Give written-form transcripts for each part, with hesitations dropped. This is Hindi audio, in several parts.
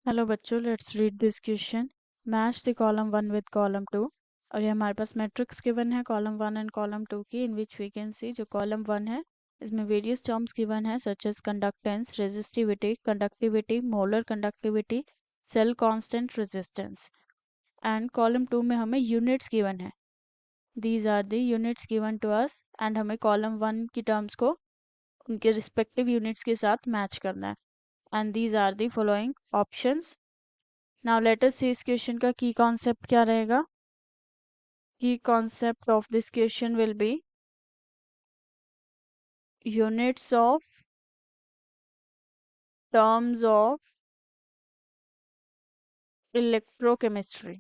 हेलो बच्चों, let's read this question. Match the column 1 with column 2। और ये हमारे पास मैट्रिक्स गिवन है कॉलम 1 एंड कॉलम 2 की, इन विच वी कैन सी जो कॉलम 1 है इसमें वेरियस टर्म्स गिवन है such as conductance, conductivity, molar conductivity, cell constant, resistance. And column 2 में हमें यूनिट्स गिवन है। These are the units given to us and हमें कॉलम 1 की टर्म्स को उनके रिस्पेक्टिव यूनिट्स के साथ मैच करना है। And these are the following options. Now let us see इस क्वेश्चन का की कॉन्सेप्ट क्या रहेगा। Key concept of this question will be units of terms of electrochemistry.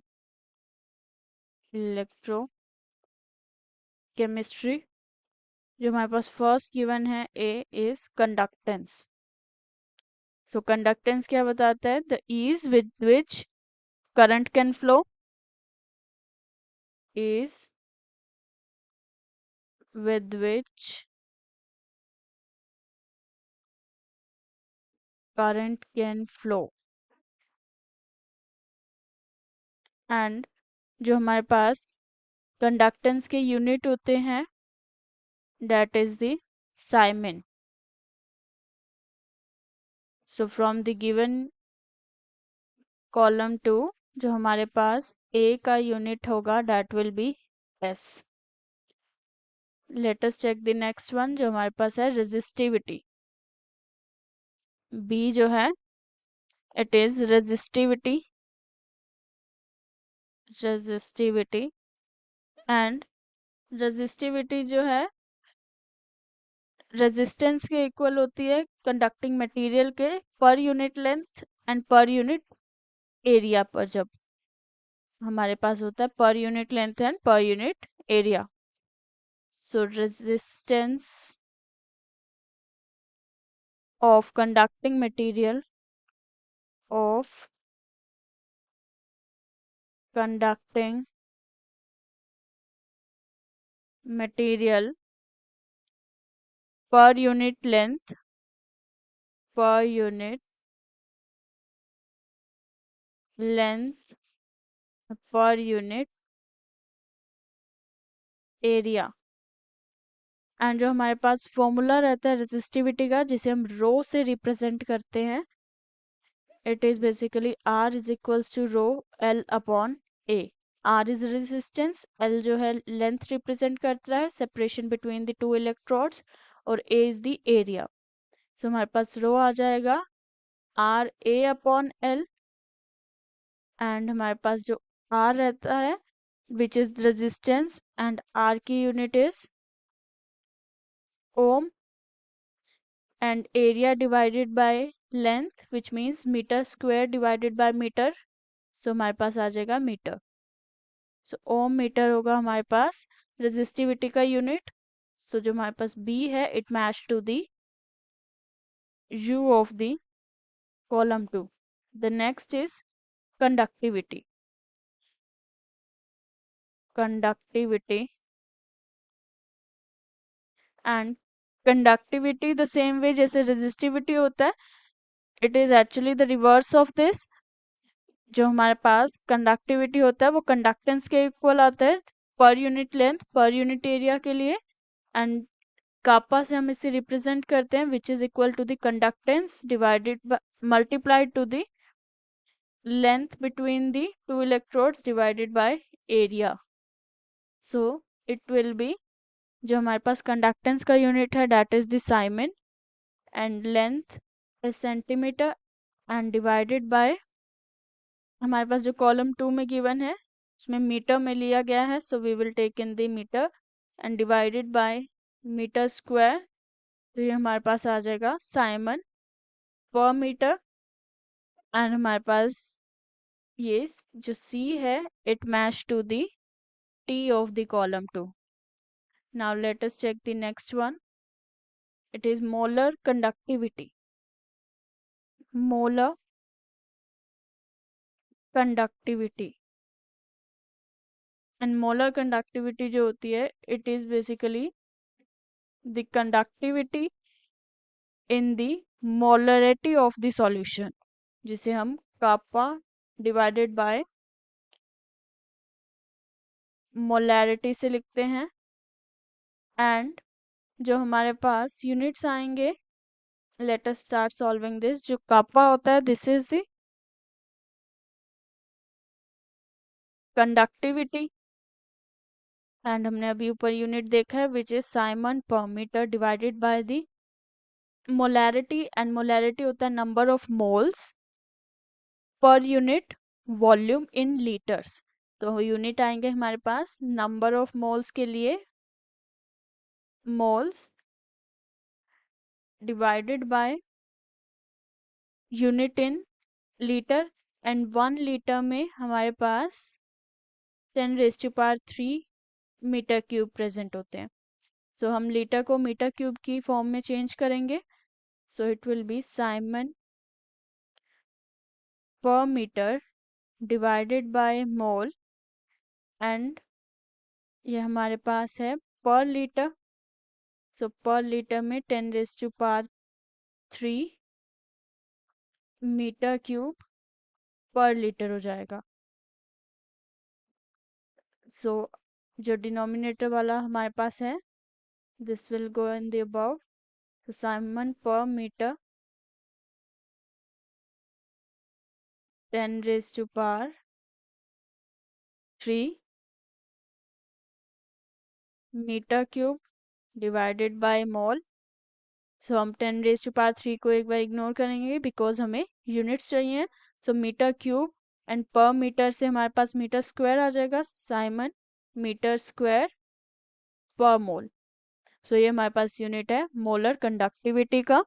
जो हमारे पास फर्स्ट गिवन है A is conductance. So conductance क्या बताता है? The ease with which current can flow is with which current can flow। And जो हमारे पास कंडक्टेंस के यूनिट होते हैं that is the Simon। So from the given column 2 जो हमारे पास A का यूनिट होगा that will be S। Let us check the next one जो हमारे पास है resistivity। B जो है it is resistivity and resistivity जो है रेजिस्टेंस के इक्वल होती है कंडक्टिंग मटेरियल के per unit length and per unit area पर। जब हमारे पास होता है per unit length and per unit area. So resistance of conducting material per unit length per unit area। And जो हमारे पास फॉर्मूला रहता है रेजिस्टिविटी का जिसे हम रो से रिप्रेजेंट करते हैं, it is basically R is equals to rho L upon A। R is resistance, L जो है लेंथ रिप्रेजेंट करता है separation between the two electrodes, और A is the area. So हमारे पास रो आ जाएगा RA अपॉन L। एंड हमारे पास जो R रहता है which is resistance and R की unit is ohm, and area divided by length which means meter square divided by meter। so हमारे पास आ जाएगा मीटर। सो ओम मीटर होगा हमारे पास रेजिस्टिविटी का यूनिट। सो जो हमारे पास B है it match to the U of the column 2। The next is conductivity. And conductivity the same way जैसे रेजिस्टिविटी होता है, it is actually the reverse of this. जो हमारे पास कंडक्टिविटी होता है वो कंडक्टेंस के इक्वल आता है per unit length per unit area के लिए। एंड कापा से हम इसे रिप्रेजेंट करते हैं which is equal to the conductance divided multiplied to the length between the two electrodes divided by area. So it will be जो हमारे पास कंडक्टेंस का यूनिट है that is the siemens and length is centimetre and divided by हमारे पास जो कॉलम 2 में गिवन है उसमें मीटर में लिया गया है। So we will take in the metre and divided by metre square. तो ये हमारे पास आ जाएगा साइमन पर मीटर। एंड हमारे पास ये जो C है it match to the T of the column 2। Now let us check the next one. It is molar conductivity. Molar conductivity and molar conductivity जो होती है it is basically the conductivity in the molarity of the solution, जिसे हम कापा डिवाइडेड बाय मोलैरिटी से लिखते हैं। एंड जो हमारे पास यूनिट्स आएंगे, let us start solving this. जो कापा होता है, this is the conductivity, and हमने अभी ऊपर यूनिट देखा है which is siemens per metre divided by the molarity, and molarity होता है number of moles per unit volume in litres. तो यूनिट आएंगे हमारे पास नंबर ऑफ मोल्स के लिए moles divided by unit in litre, and 1 litre में हमारे पास 10⁻³ मीटर क्यूब प्रेजेंट होते हैं। सो हम लीटर को मीटर क्यूब की फॉर्म में चेंज करेंगे। So it will be siemens per metre divided by mole, and ये हमारे पास है पर लीटर। सो पर लीटर में 10⁻³ मीटर क्यूब पर लीटर हो जाएगा। सो जो डिनोमिनेटर वाला हमारे पास है, this will go in the above. तो siemens per metre 10⁻³ metre cube divided by mole. So हम 10⁻³ को एक बार इग्नोर करेंगे बिकॉज हमें यूनिट्स चाहिए। So metre cube and per metre से हमारे पास मीटर स्क्वायर आ जाएगा, साइमन मीटर स्क्वायर पर मोल। सो ये हमारे पास यूनिट है मोलर कंडक्टिविटी का।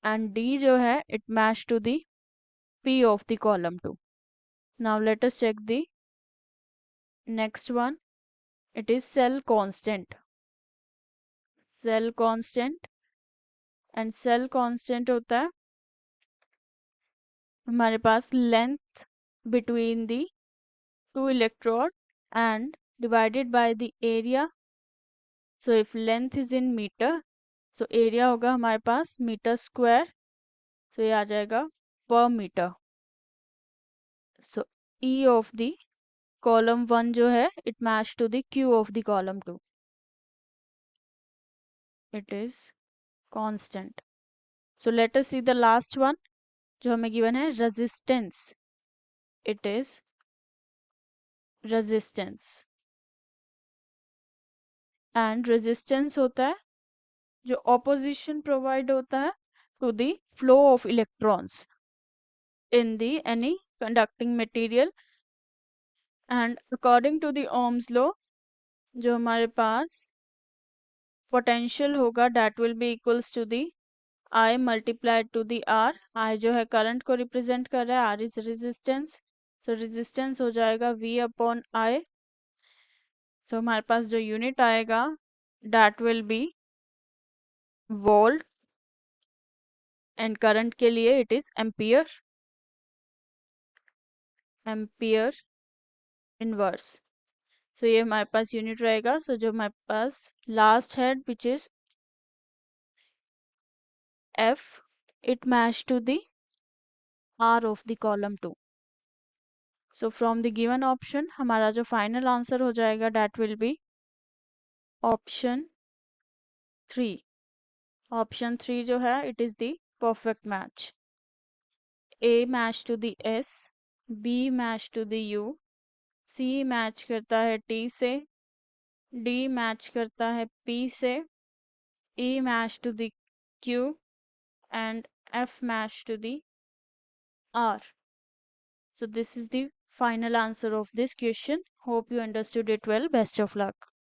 एंड डी जो है it match to the P of the column 2। Now let us check the next one. It is cell constant. Cell constant, and cell constant होता है हमारे पास length between the two electrode and divided by the area. So if length is in metre, so area होगा हमारे पास मीटर स्क्वायर। सो ये आ जाएगा per metre. So E of the column 1 जो है it match to the Q of the column 2। It is constant. So let us see the last one जो हमें गिवन है, resistance. It is resistance, and resistance होता है जो ऑपोजिशन प्रोवाइड होता है to the flow of electrons in the any conducting material। and according to the Ohm's law, जो हमारे पास पोटेंशियल होगा that will be equals to the I multiplied to the R। I जो है करंट को रिप्रेजेंट कर रहा है, R is resistance। So resistance हो जाएगा V अपॉन I। सो हमारे पास जो यूनिट आएगा that will be volt, and current के लिए it is ampere, ampere inverse. सो ये हमारे पास यूनिट रहेगा। सो जो हमारे पास लास्ट है which is F, it match to the R of the column 2। So from the given option हमारा जो final answer हो जाएगा that will be option 3। Option 3 जो है it is the perfect match। A match to the S, B match to the U, C match करता है T से, D match करता है P से, E match to the Q, and F match to the R। So this is the final answer of this question. Hope you understood it well. Best of luck.